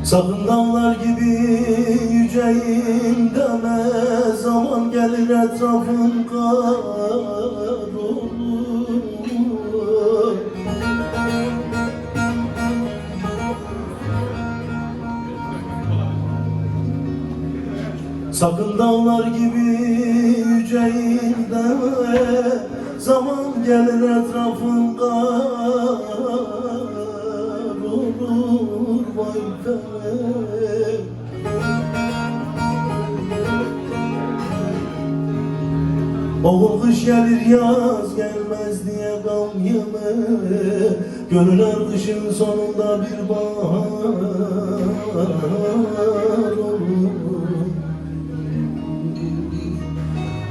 Sakın dağlar gibi yüceyim deme, zaman gelir etrafın kahrolur. Sakın dağlar gibi yüceyim deme, zaman gelir etrafın kahrolur. Vay felek. Oğul kış gelir yaz gelmez diye gam yeme, gönüller kışın sonunda bir bahar olur.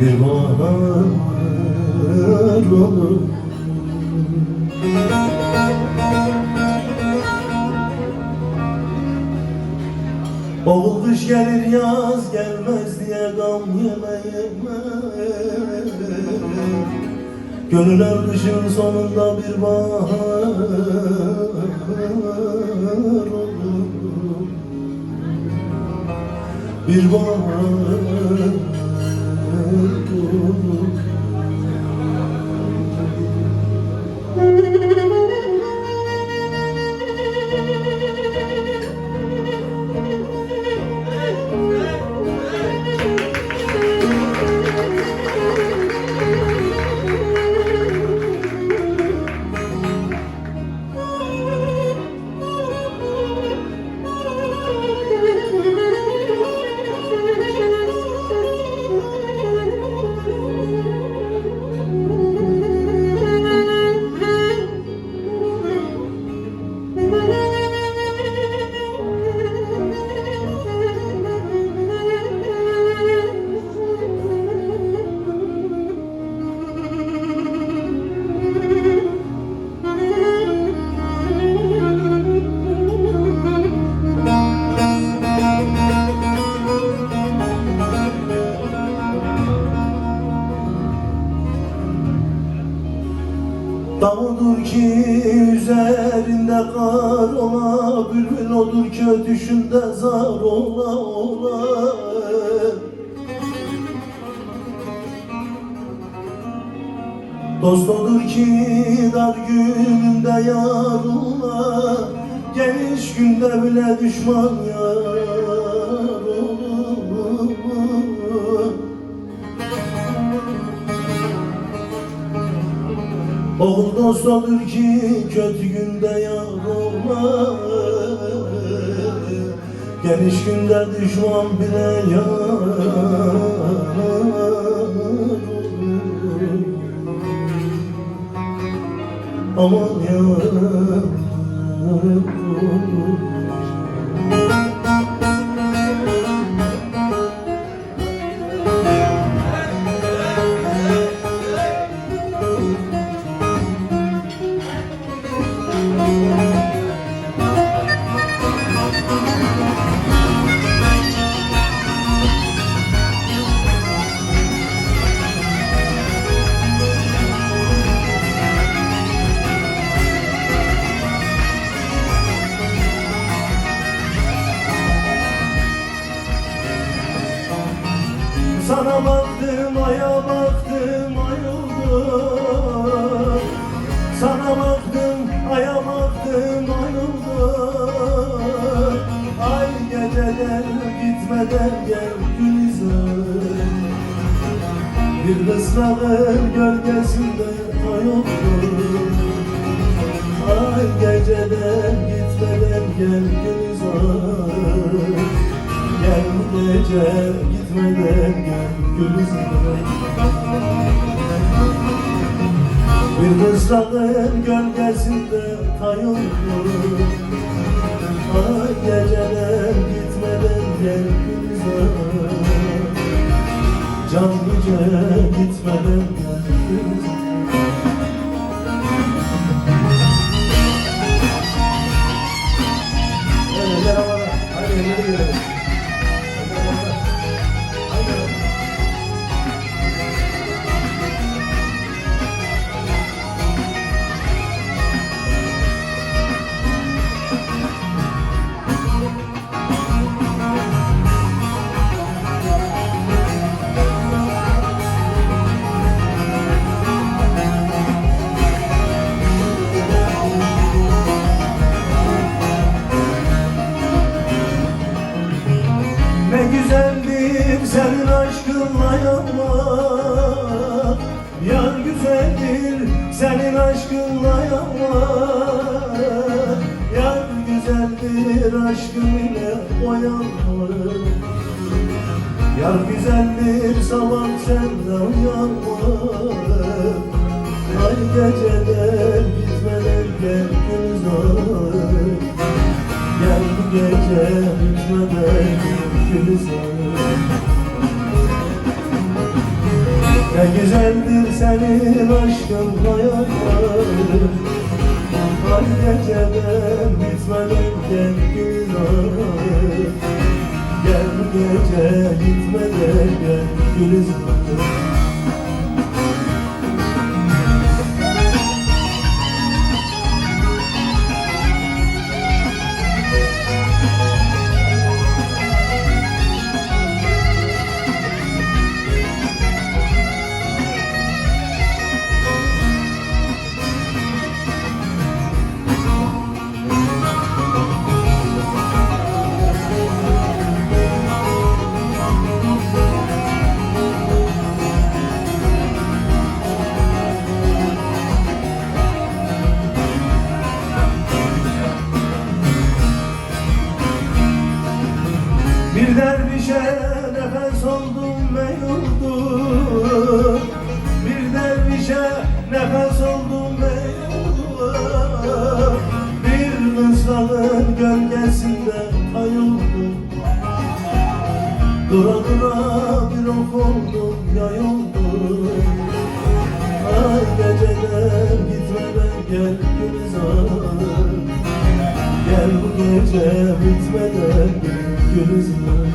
Bir bahar olur. Oğul kış gelir yaz gelmez diye gam yeme. Gönüller kışın sonunda bir bahar olur. Bir bahar olur. Dağdır ki üzerinde kar ola, bülbül odur ki ötüşünde zar ola ola. Dost odur ki dar gününde yar ola, geniş günde bile düşman yar olur. Oğul dost olur ki kötü günde yar olmaz, geniş günde düşman bile yar olur. Aman yar olur. Sana baktım, aya baktım, ay oldu. Sana baktım, aya baktım, ay oldu. Ay geceden gitmeden gel Gülizar, bir kısrağın gölgesinde ay oldu. Ay geceden gitmeden gel Gülizar, gel bu gece gitmeden gel Gülizar. Bir kısrağın gölgesinde tay olur. Ay geceden gitmeden gel Gülizar, can gece gitmeden gel Gülizar. senin aşkınla yanar. Yar güzeldir aşkım ile boyanır. Yar güzeldir sabah senden uyanmaz. Ay geceden gitmeden gel gündüz ağır. Gel bu gece bitmeden gündüz ağır. Ne güzeldir senin aşkın hayatlar. Ay geceden bitmeden gel gündüz ağır. Gel bu gece gitmeden gel gündüz ağır. Bir dervişe nefes oldum ve yoruldum. Bir dervişe nefes oldum ve yoruldum. Bir kızların gölgesinde kayıldım. Dura dura bir ok oldum, yayıldım. Ay geceden gitmeden gel gündüz ağır. Gel bu gece bitmeden gel gündüz ağır.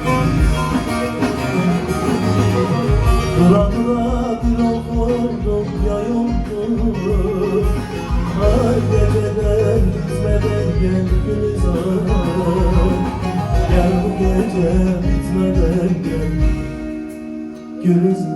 Dura dura bir ok oldum, yayıldım. Ay geceden gitmeden gel gündüz ağır. Gel bu gece bitmeden gel gündüz ağır.